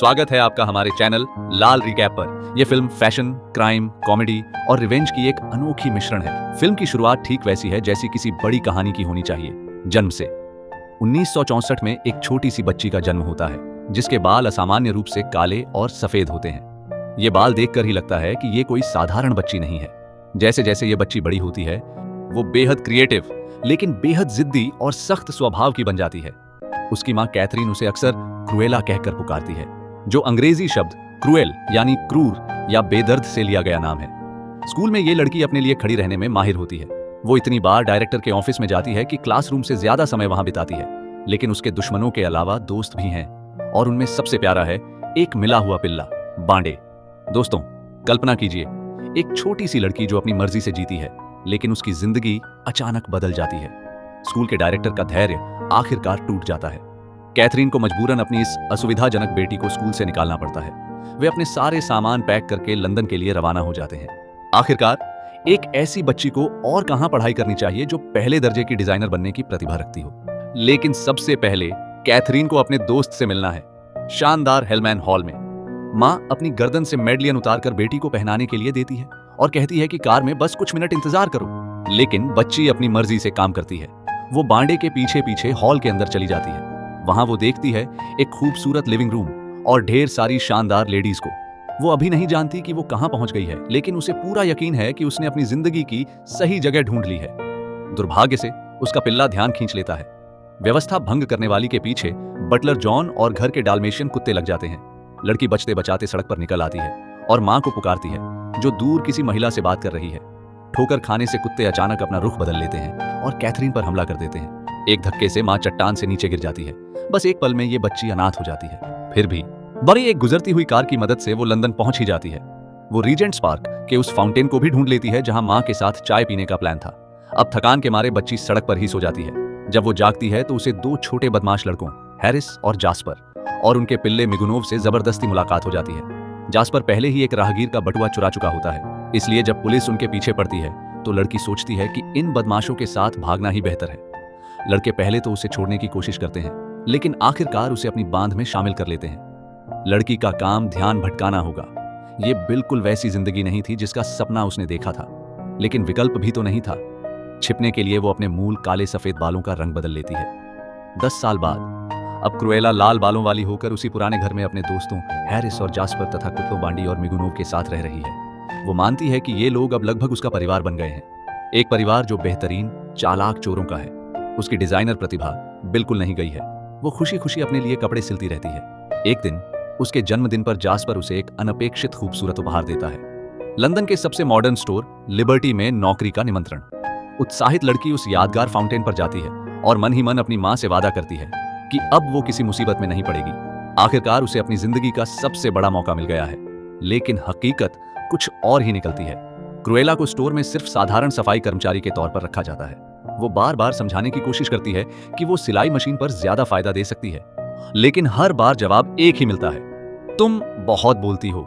स्वागत है आपका हमारे चैनल लाल रिकैप पर। यह फिल्म फैशन, क्राइम, कॉमेडी और रिवेंज की एक अनोखी मिश्रण है। फिल्म की शुरुआत ठीक वैसी है जैसी किसी बड़ी कहानी की होनी चाहिए। जन्म से 1964 में एक छोटी सी बच्ची का जन्म होता है जिसके बाल असामान्य रूप से काले और सफेद होते हैं। ये बाल देखकर ही लगता है कि ये कोई साधारण बच्ची नहीं है। जैसे जैसे ये बच्ची बड़ी होती है वो बेहद क्रिएटिव लेकिन बेहद जिद्दी और सख्त स्वभाव की बन जाती है। उसकी माँ कैथरीन उसे अक्सर क्रुएला कहकर पुकारती है, जो अंग्रेजी शब्द क्रूएल यानी क्रूर या बेदर्द से लिया गया नाम है। स्कूल में ये लड़की अपने लिए खड़ी रहने में माहिर होती है। वो इतनी बार डायरेक्टर के ऑफिस में जाती है कि क्लासरूम से ज्यादा समय वहां बिताती है। लेकिन उसके दुश्मनों के अलावा दोस्त भी हैं और उनमें सबसे प्यारा है एक मिला हुआ पिल्ला, बांडे। दोस्तों, कल्पना कीजिए एक छोटी सी लड़की जो अपनी मर्जी से जीती है लेकिन उसकी जिंदगी अचानक बदल जाती है। स्कूल के डायरेक्टर का धैर्य आखिरकार टूट जाता है। कैथरीन को मजबूरन अपनी इस असुविधाजनक बेटी को स्कूल से निकालना पड़ता है। वे अपने सारे सामान पैक करके लंदन के लिए रवाना हो जाते हैं। आखिरकार एक ऐसी बच्ची को और कहां पढ़ाई करनी चाहिए जो पहले दर्जे की डिजाइनर बनने की प्रतिभा रखती हो। लेकिन सबसे पहले कैथरीन को अपने दोस्त से मिलना है, शानदार हेलमैन हॉल में। मां अपनी गर्दन से मेडलियन उतारकर बेटी को पहनाने के लिए देती है और कहती है कि कार में बस कुछ मिनट इंतजार करो। लेकिन बच्ची अपनी मर्जी से काम करती है। वो बांडे के पीछे पीछे हॉल के अंदर चली जाती है। वहां वो देखती है एक खूबसूरत लिविंग रूम और ढेर सारी शानदार लेडीज को। वो अभी नहीं जानती कि वो कहां पहुंच गई है, लेकिन उसे पूरा यकीन है कि उसने अपनी जिंदगी की सही जगह ढूंढ ली है। दुर्भाग्य से उसका पिल्ला ध्यान खींच लेता है। व्यवस्था भंग करने वाली के पीछे बटलर जॉन और घर के डाल्मेशियन कुत्ते लग जाते हैं। लड़की बचते बचाते सड़क पर निकल आती है और मां को पुकारती है जो दूर किसी महिला से बात कर रही है। ठोकर खाने से कुत्ते अचानक अपना रुख बदल लेते हैं और कैथरीन पर हमला कर देते हैं। एक धक्के से मां चट्टान से नीचे गिर जाती है। बस एक पल में ये बच्ची अनाथ हो जाती है। फिर भी बड़ी एक गुजरती हुई कार की मदद से वो लंदन पहुंच ही जाती है। वो रीजेंट्स पार्क के उस फाउंटेन को भी ढूंढ लेती है जहां मां के साथ चाय पीने का प्लान था। अब थकान के मारे बच्ची सड़क पर ही सो जाती है। जब वो जागती है तो उसे दो छोटे बदमाश लड़कों हैरिस और जास्पर और उनके पिल्ले मिगुनोव से जबरदस्ती मुलाकात हो जाती है। जास्पर पहले ही एक राहगीर का बटुआ चुरा चुका होता है, इसलिए जब पुलिस उनके पीछे पड़ती है तो लड़की सोचती है कि इन बदमाशों के साथ भागना ही बेहतर है। लड़के पहले तो उसे छोड़ने की कोशिश करते हैं लेकिन आखिरकार उसे अपनी बांध में शामिल कर लेते हैं। लड़की का काम ध्यान भटकाना होगा। ये बिल्कुल वैसी जिंदगी नहीं थी जिसका सपना उसने देखा था, लेकिन विकल्प भी तो नहीं था। छिपने के लिए वो अपने मूल काले सफेद बालों का रंग बदल लेती है। 10 साल बाद अब क्रुएला लाल बालों वाली होकर उसी पुराने घर में अपने दोस्तों हैरिस और जास्पर तथा कुत्तों बांडी और मिगुनोव के साथ रह रही है। वो मानती है कि ये लोग अब लगभग उसका परिवार बन गए हैं। एक परिवार जो बेहतरीन चालाक चोरों का है। उसकी डिजाइनर प्रतिभा बिल्कुल नहीं गई है। वो खुशी खुशी अपने लिए कपड़े सिलती रहती है। एक दिन उसके जन्मदिन पर जास्पर उसे एक अनपेक्षित खूबसूरत उपहार देता है, लंदन के सबसे मॉडर्न स्टोर लिबर्टी में नौकरी का निमंत्रण। उत्साहित लड़की उस यादगार फाउंटेन पर जाती है और मन ही मन अपनी मां से वादा करती है कि अब वो किसी मुसीबत में नहीं पड़ेगी। आखिरकार उसे अपनी जिंदगी का सबसे बड़ा मौका मिल गया है। लेकिन हकीकत कुछ और ही निकलती है। क्रुएला को स्टोर में सिर्फ साधारण सफाई कर्मचारी के तौर पर रखा जाता है। वो बार बार समझाने की कोशिश करती है कि वो सिलाई मशीन पर ज्यादा फायदा दे सकती है, लेकिन हर बार जवाब एक ही मिलता है, तुम बहुत बोलती हो।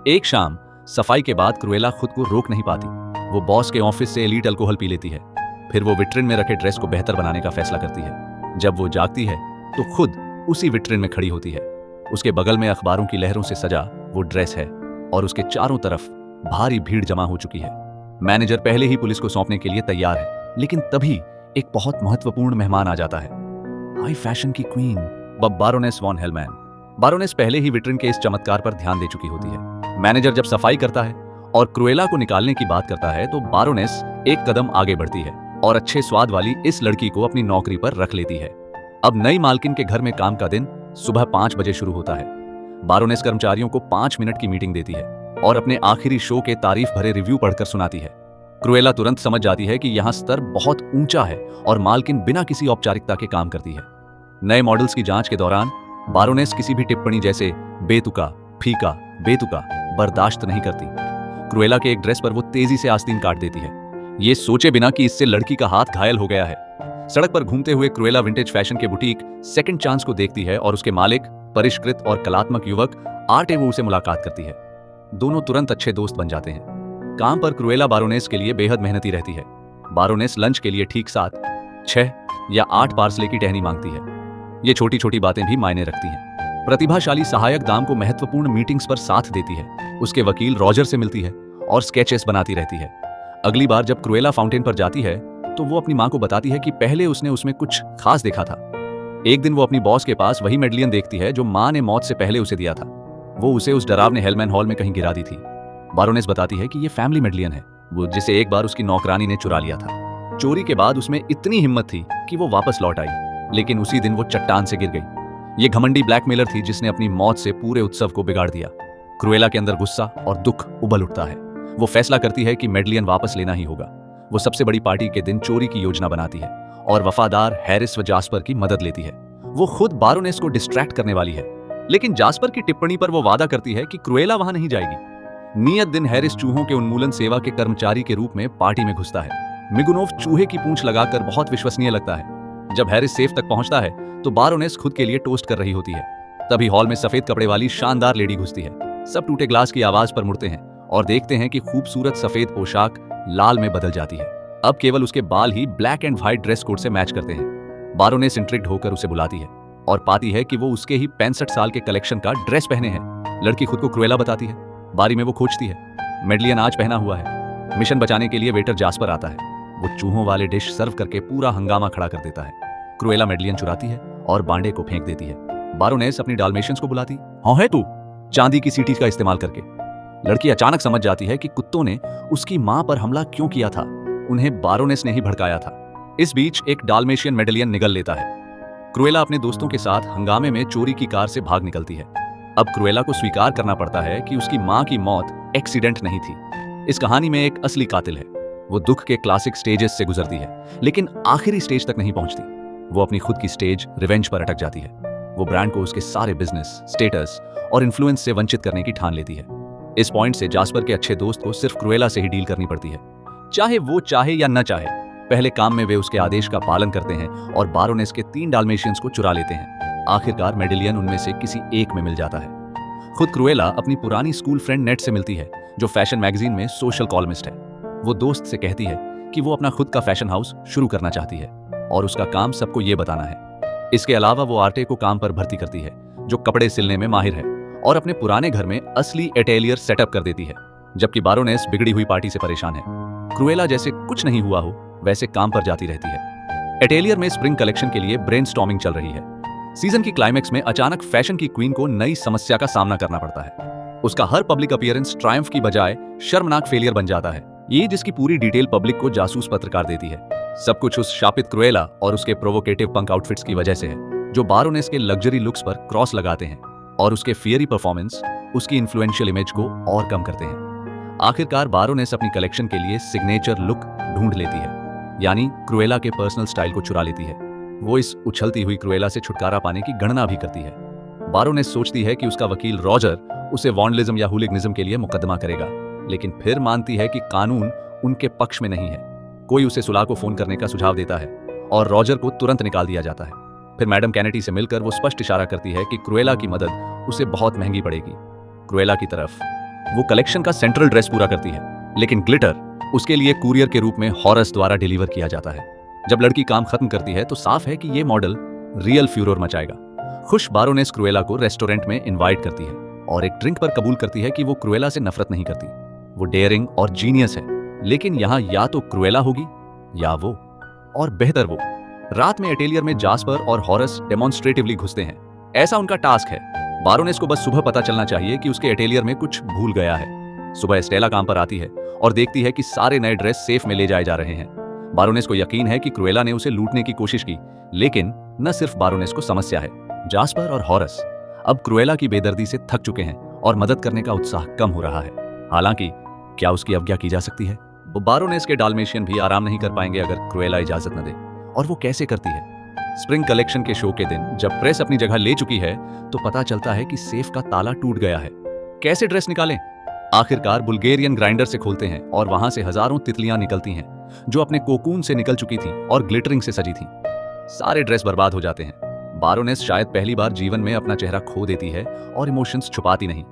एक शाम सफाई के बाद क्रुएला खुद को रोक नहीं पाती। वो बॉस के ऑफिस से एलीट अल्कोहल पी लेती है। फिर वो विट्रिन में रखे ड्रेस को बेहतर बनाने का फैसला करती है। जब वो जागती है तो खुद उसी विट्रिन में खड़ी होती है। उसके बगल में अखबारों की लहरों से सजा वो ड्रेस है और उसके चारों तरफ भारी भीड़ जमा हो चुकी है। मैनेजर पहले ही पुलिस को सौंपने के लिए तैयार है, लेकिन तभी एक बहुत महत्वपूर्ण मेहमान आ जाता है, हाई फैशन की क्वीन बारोनेस वॉन हेलमैन। बारोनेस पहले ही विट्रिन के इस चमत्कार पर ध्यान दे चुकी होती है। मैनेजर जब सफाई करता है और क्रुएला को निकालने की बात करता है तो बारोनेस एक कदम आगे बढ़ती है और अच्छे स्वाद वाली इस लड़की को अपनी नौकरी पर रख लेती है। अब नई मालकिन के घर में काम का दिन सुबह 5 बजे शुरू होता है। बारोनेस कर्मचारियों को 5 मिनट की मीटिंग देती है और अपने आखिरी शो के तारीफ भरे रिव्यू पढ़कर सुनाती है। क्रुएला तुरंत समझ जाती है कि यहाँ स्तर बहुत ऊंचा है और मालकिन बिना किसी औपचारिकता के काम करती है। नए मॉडल्स की जांच के दौरान बारोनेस किसी भी टिप्पणी जैसे बेतुका, फीका, बेतुका बर्दाश्त नहीं करती। क्रुएला के एक ड्रेस पर वो तेजी से आस्तीन काट देती है, ये सोचे बिना कि इससे लड़की का हाथ घायल हो गया है। सड़क पर घूमते हुए क्रुएला विंटेज फैशन के बुटीक सेकंड चांस को देखती है और उसके मालिक परिष्कृत और कलात्मक युवक आर्ट एवो से मुलाकात करती है। दोनों तुरंत अच्छे दोस्त बन जाते हैं। काम पर क्रुएला बारोनेस के लिए बेहद मेहनती रहती है। बारोनेस लंच के लिए ठीक 7, 6 या 8 पार्सले की टहनी मांगती है। ये छोटी छोटी बातें भी मायने रखती हैं। प्रतिभाशाली सहायक दाम को महत्वपूर्ण मीटिंग्स पर साथ देती है, उसके वकील रॉजर से मिलती है और स्केचेस बनाती रहती है। अगली बार जब क्रुएला फाउंटेन पर जाती है तो वो अपनी माँ को बताती है कि पहले उसने उसमें कुछ खास देखा था। एक दिन वो अपनी बॉस के पास वही मेडलियन देखती है जो माँ ने मौत से पहले उसे दिया था। वो उसे उस डरावने हेलमैन हॉल में कहीं गिरा दी थी। बारोनेस बताती है कि ये फैमिली मेडलियन है, वो जिसे एक बार उसकी नौकरानी ने चुरा लिया था। चोरी के बाद उसमें इतनी हिम्मत थी कि वो वापस लौट आई, लेकिन उसी दिन वो चट्टान से गिर गई। ये घमंडी ब्लैकमेलर थी जिसने अपनी मौत से पूरे उत्सव को बिगाड़ दिया। क्रुएला के अंदर गुस्सा और दुख उबल उठता है। वो फैसला करती है कि मेडलियन वापस लेना ही होगा। वो सबसे बड़ी पार्टी के दिन चोरी की योजना बनाती है और वफादार हैरिस व जास्पर की मदद लेती है। वो खुद बारोनेस को डिस्ट्रैक्ट करने वाली है, लेकिन जास्पर की टिप्पणी पर वो वादा करती है कि क्रुएला वहां नहीं जाएगी। नियत दिन हैरिस चूहों के उन्मूलन सेवा के कर्मचारी के रूप में पार्टी में घुसता है। मिगुनोव चूहे की पूंछ लगाकर बहुत विश्वसनीय लगता है। जब हैरिस सेफ तक पहुंचता है तो बारोनेस खुद के लिए टोस्ट कर रही होती है। तभी हॉल में सफेद कपड़े वाली शानदार लेडी घुसती है। सब टूटे ग्लास की आवाज पर मुड़ते हैं और देखते हैं कि खूबसूरत सफेद पोशाक लाल में बदल जाती है। अब केवल उसके बाल ही black and white dress code से मैच करते हैं। बारोनेस इंट्रिग्ड होकर उसे बुलाती है और पाती है कि वो उसके ही 65 साल के कलेक्शन का ड्रेस पहने हैं। लड़की खुद को क्रुएला बताती है। बारी में वो खोजती है। मेडलियन आज पहना हुआ है। मिशन बचाने के लिए वेटर जास्पर आता है। वो चूहों वाले डिश सर्व करके पूरा हंगामा खड़ा कर देता है। क्रुएला मेडलियन चुराती है और बांडे को फेंक देती है। बारोनेस अपनी डाल्मेशियंस को बुलाती, हाँ है तू, चांदी की सीटी का इस्तेमाल करके। लड़की अचानक समझ जाती है कि कुत्तों ने उसकी मां पर हमला क्यों किया था। उन्हें बारोनेस ने ही भड़काया था। इस बीच एक डाल्मेशियन मेडलियन निगल लेता है। क्रुएला अपने दोस्तों के साथ हंगामे में चोरी की कार से भाग निकलती है। अब क्रुएला को स्वीकार करना पड़ता है कि उसकी मां की मौत एक्सीडेंट नहीं थी। इस कहानी में एक असली कातिल है। वो दुख के क्लासिक स्टेजेस से गुजरती है, लेकिन आखिरी स्टेज तक नहीं पहुंचती। वो अपनी खुद की स्टेज रिवेंज पर अटक जाती है। वो ब्रांड को उसके सारे बिजनेस, स्टेटस और इन्फ्लुएंस से वंचित करने की ठान लेती है। इस पॉइंट से जास्पर के अच्छे दोस्त को सिर्फ क्रुएला से ही डील करनी पड़ती है, चाहे वो चाहे या न चाहे। पहले काम में वे उसके आदेश का पालन करते हैं और बारोनेस के 3 डाल्मेशियंस को चुरा लेते हैं। आखिरकार मेडलियन उनमें से किसी एक में मिल जाता है। खुद क्रुएला अपनी पुरानी स्कूल फ्रेंड नेट से मिलती है, जो फैशन मैगजीन में सोशल कॉलमिस्ट है। वो दोस्त से कहती है कि वो अपना खुद का फैशन हाउस शुरू करना चाहती है और उसका काम सबको ये बताना है। इसके अलावा वो आर्टे को काम पर भर्ती करती है, जो कपड़े सिलने में माहिर है, और अपने पुराने घर में असली एटेलियर सेटअप कर देती है। जबकि बारोनेस बिगड़ी हुई पार्टी से परेशान है। क्रुएला जैसे कुछ नहीं हुआ हो वैसे काम पर जाती रहती है। एटेलियर में स्प्रिंग कलेक्शन के लिए ब्रेनस्टॉर्मिंग चल रही है। सीजन की क्लाइमेक्स में अचानक फैशन की क्वीन को नई समस्या का सामना करना पड़ता है। उसका हर पब्लिक अपीयरेंस ट्रायम्फ की बजाय शर्मनाक फेलियर बन जाता है, ये जिसकी पूरी डिटेल पब्लिक को जासूस पत्रकार देती है। सब कुछ उस शापित क्रुएला और उसके प्रोवोकेटिव पंक आउटफिट्स की वजह से है, जो बारोनेस के लग्जरी लुक्स पर क्रॉस लगाते हैं और उसके फियरी परफॉर्मेंस उसकी इन्फ्लुएंशियल इमेज को और कम करते हैं। आखिरकार बारोनेस अपनी कलेक्शन के लिए सिग्नेचर लुक ढूंढ लेती है, यानी क्रुएला के पर्सनल स्टाइल को चुरा लेती है। वो इस उछलती हुई क्रुएला से छुटकारा पाने की गणना भी करती है। बारोनेस सोचती है कि उसका वकील रॉजर उसे वॉन्डलिज्म या हुलिगनिज्म के लिए मुकदमा करेगा, लेकिन फिर मानती है कि कानून उनके पक्ष में नहीं है। कोई उसे सुलह को फोन करने का सुझाव देता है और रॉजर को तुरंत निकाल दिया जाता है। फिर मैडम कैनेटी से मिलकर वो स्पष्ट इशारा करती है कि क्रुएला की मदद उसे बहुत महंगी पड़ेगी। क्रुएला की तरफ वो कलेक्शन का सेंट्रल ड्रेस पूरा करती है, लेकिन ग्लिटर उसके लिए कुरियर के रूप में हॉरस द्वारा डिलीवर किया जाता है। जब लड़की काम खत्म करती है तो साफ है कि ये मॉडल रियल फ्यूरोर मचाएगा। खुश बारोनेस क्रुएला को रेस्टोरेंट में इनवाइट करती है और एक ड्रिंक पर कबूल करती है कि वो क्रुएला से नफरत नहीं करती। वो डेयरिंग और जीनियस है, लेकिन यहाँ या तो क्रुएला होगी या वो, और बेहतर वो। रात में एटेलियर में जास्पर और हॉरस डेमोन्स्ट्रेटिवली घुसते हैं। ऐसा उनका टास्क है। बारोनेस को बस सुबह पता चलना चाहिए कि उसके एटेलियर में कुछ भूल गया है। सुबह स्टेला काम पर आती है और देखती है कि सारे नए ड्रेस सेफ में ले जाए जा रहे हैं। बारोनेस को यकीन है कि क्रुएला ने उसे लूटने की कोशिश की, लेकिन न सिर्फ बारोनेस को समस्या है, जास्पर और हॉरस अब क्रुएला की बेदर्दी से थक चुके हैं और मदद करने का उत्साह कम हो रहा है। हालांकि क्या उसकी अवज्ञा की जा सकती है? वो बारोनेस के डाल्मेशियन भी आराम नहीं कर पाएंगे अगर क्रुएला इजाजत न दे। और वो कैसे करती है? स्प्रिंग कलेक्शन के शो के दिन जब प्रेस अपनी जगह ले चुकी है तो पता चलता है कि सेफ का ताला टूट गया है। कैसे ड्रेस निकालें? आखिरकार बुल्गेरियन ग्राइंडर से खोलते हैं और वहां से हजारों तितलियां निकलती हैं, जो अपने कोकून से निकल चुकी थीं और ग्लिटरिंग से सजी थीं। सारे ड्रेस बर्बाद हो जाते हैं। बारोनेस शायद पहली बार जीवन में अपना चेहरा खो देती है और इमोशंस छुपाती नहीं।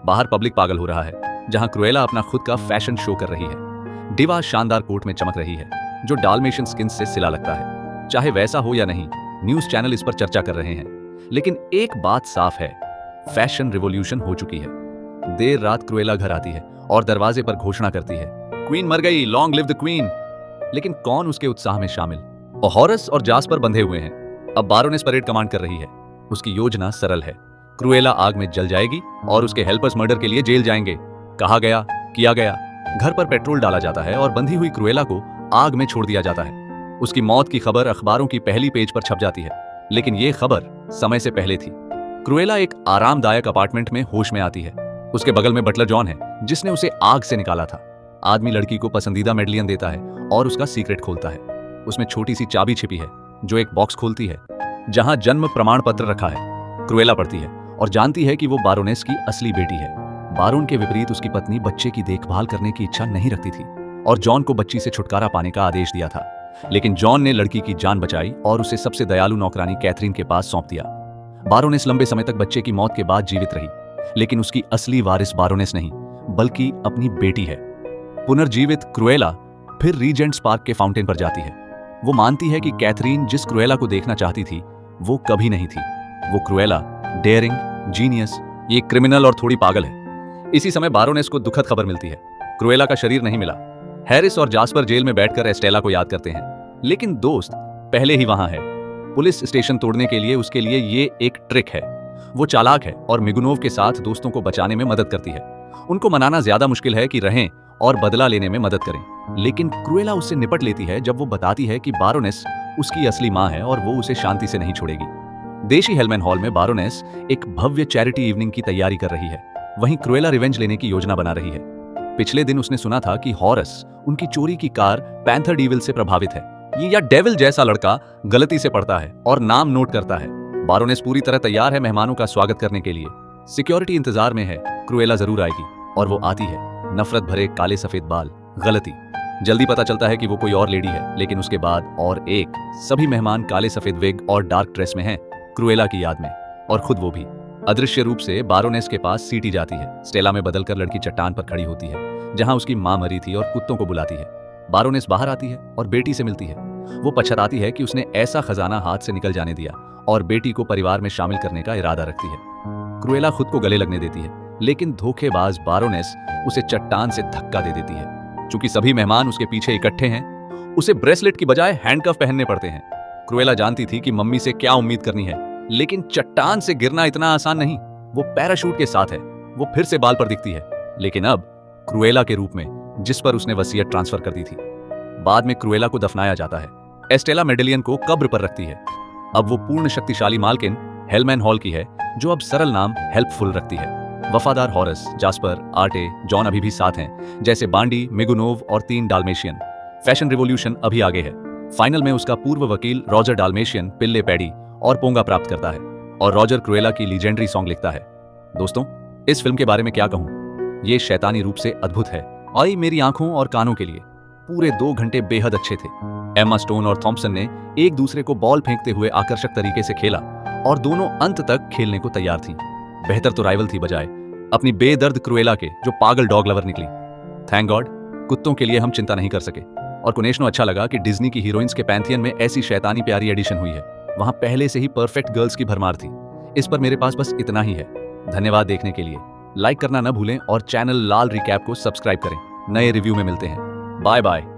बाहर पब्लिक पागल हो रहा है, जहां क्रुएला अपना खुद का फैशन शो कर रही है। डिवा शानदार कोट में चमक रही है, जो डाल्मेशियन स्किन से सिला लगता है। चाहे वैसा हो या नहीं, न्यूज चैनल इस पर चर्चा कर रहे हैं। लेकिन एक बात साफ है फैशन रिवॉल्यूशन हो चुकी है। देर रात क्रुएला घर आती है और दरवाजे पर घोषणा करती है, क्वीन मर गई, लॉन्ग लिव द क्वीन। लेकिन कौन उसके उत्साह में शामिल? हॉरस और जास्पर बंधे हुए हैं। अब बारोनेस परेड कमांड कर रही है। उसकी योजना सरल है। क्रुएला आग में जल जाएगी और उसके हेल्पर्स मर्डर के लिए जेल जाएंगे। कहा गया, किया गया। घर पर पेट्रोल डाला जाता है और बंधी हुई क्रुएला को आग में छोड़ दिया जाता है। उसकी मौत की खबर अखबारों की पहली पेज पर छप जाती है, लेकिन यह खबर समय से पहले थी। क्रुएला एक आरामदायक अपार्टमेंट में होश में आती है। उसके बगल में बटलर जॉन है, जिसने उसे आग से निकाला था। आदमी लड़की को पसंदीदा मेडलियन देता है और उसका सीक्रेट खोलता है। उसमें छोटी सी चाबी छिपी है जो एक बॉक्स खोलती है, जहां जन्म प्रमाण पत्र रखा है। क्रुएला पढ़ती है और जानती है कि वो बारोनेस की असली बेटी है। बारोन के विपरीत उसकी पत्नी बच्चे की देखभाल करने की इच्छा नहीं रखती थी और जॉन को बच्ची से छुटकारा पाने का आदेश दिया था। लेकिन जॉन ने लड़की की जान बचाई और उसे सबसे दयालु नौकरानी कैथरीन के पास सौंप दिया। बारोनेस लंबे समय तक बच्चे की मौत के बाद जीवित रही, लेकिन उसकी असली वारिस बारोनेस नहीं, बल्कि अपनी बेटी है। पुनर्जीवित क्रुएला फिर रीजेंट्स पार्क के फाउंटेन पर जाती है। वो मानती है कि कैथरीन जिस क्रुएला को देखना चाहती थी वो कभी नहीं थी। वो क्रुएला डेयरिंग, जीनियस, ये क्रिमिनल और थोड़ी पागल है। इसी समय बारोनेस को दुखद खबर मिलती है, क्रुएला का शरीर नहीं मिला। हैरिस और जास्पर जेल में बैठकर एस्टेला को याद करते हैं, लेकिन दोस्त पहले ही वहां है। पुलिस स्टेशन तोड़ने के लिए उसके लिए ये एक ट्रिक है। वो चालाक है और मिगुनोव के साथ दोस्तों को बचाने में मदद करती है। उनको मनाना ज्यादा मुश्किल है कि रहें और बदला लेने में मदद करें। लेकिन क्रुएला उससे निपट लेती है जब वो बताती है कि बारोनेस उसकी असली मां है और वो उसे शांति से नहीं छोड़ेगी। देशी हेलमैन हॉल में बारोनेस एक भव्य चैरिटी इवनिंग की तैयारी कर रही है। वहीं क्रुएला रिवेंज लेने की योजना बना रही है। पिछले दिन उसने सुना था कि हॉरस उनकी चोरी की कार पैंथर डीविल से प्रभावित है। ये या डेविल जैसा लड़का गलती से पढ़ता है और नाम नोट करता है। बारोनेस पूरी तरह तैयार है मेहमानों का स्वागत करने के लिए। सिक्योरिटी इंतजार में है, क्रुएला जरूर आएगी और वो आती है। नफरत भरे काले सफेद बाल, गलती। जल्दी पता चलता है कि वो कोई और लेडी है, लेकिन उसके बाद और एक। सभी मेहमान काले सफेद विग और डार्क ड्रेस में हैं, क्रुएला की याद में, और खुद वो भी। अदृश्य रूप से बारोनेस के पास सीटी जाती है। स्टेला में बदलकर लड़की चट्टान पर खड़ी होती है जहां उसकी मां मरी थी और कुत्तों को बुलाती है। बारोनेस बाहर आती है और बेटी से मिलती है। वो पछताती है कि उसने ऐसा खजाना हाथ से निकल जाने दिया और बेटी को परिवार में शामिल करने का इरादा रखती है। क्रुएला खुद को गले लगने देती है, लेकिन धोखेबाज बारोनेस उसे चट्टान से धक्का दे देती है। चूंकि सभी मेहमान उसके पीछे इकट्ठे हैं, उसे ब्रेसलेट की बजाय हैंडकफ पहनने पड़ते हैं। क्रुएला जानती थी कि मम्मी से क्या उम्मीद करनी है, लेकिन चट्टान से गिरना इतना आसान नहीं। वो पैराशूट के साथ है। वो फिर से बाल पर दिखती है, लेकिन अब क्रुएला के रूप में, जिस पर उसने वसीयत ट्रांसफर कर दी थी। बाद में क्रुएला को दफनाया जाता है। एस्टेला मेडेलियन को कब्र पर रखती है। अब वो पूर्ण शक्तिशाली मालकिन हेलमैन हॉल की है, जो अब सरल नाम हेल्पफुल रखती है। वफादार हॉरस, जास्पर, आर्टे, जॉन अभी भी साथ हैं, जैसे बांडी, मिगुनोव और 3 डाल्मेशियन। फैशन रिवॉल्यूशन अभी आगे है। फाइनल में उसका पूर्व वकील रॉजर डाल्मेशियन पिल्ले पैडी और पोंगा प्राप्त करता है, और रॉजर क्रुएला की लीजेंडरी सॉन्ग लिखता है। दोस्तों, इस फिल्म के बारे में क्या कहूं? ये शैतानी रूप से अद्भुत है। आई मेरी आंखों और कानों के लिए पूरे 2 घंटे बेहद अच्छे थे। एम्मा स्टोन और थॉम्पसन ने एक दूसरे को बॉल फेंकते हुए आकर्षक तरीके से खेला और दोनों अंत तक खेलने को तैयार थीं। बेहतर तो राइवल थी बजाय अपनी बेदर्द क्रुएला के, जो पागल डॉग लवर निकली। थैंक गॉड, कुत्तों के लिए हम चिंता नहीं कर सके। और कुनेशनो अच्छा लगा कि डिज्नी की हीरोइंस के पैंथियन में ऐसी शैतानी प्यारी एडिशन हुई है। वहां पहले से ही परफेक्ट गर्ल्स की भरमार थी। इस पर मेरे पास बस इतना ही है। धन्यवाद देखने के लिए। लाइक करना न भूलें और चैनल लाल रिकैप को सब्सक्राइब करें। नए रिव्यू में मिलते हैं। Bye bye.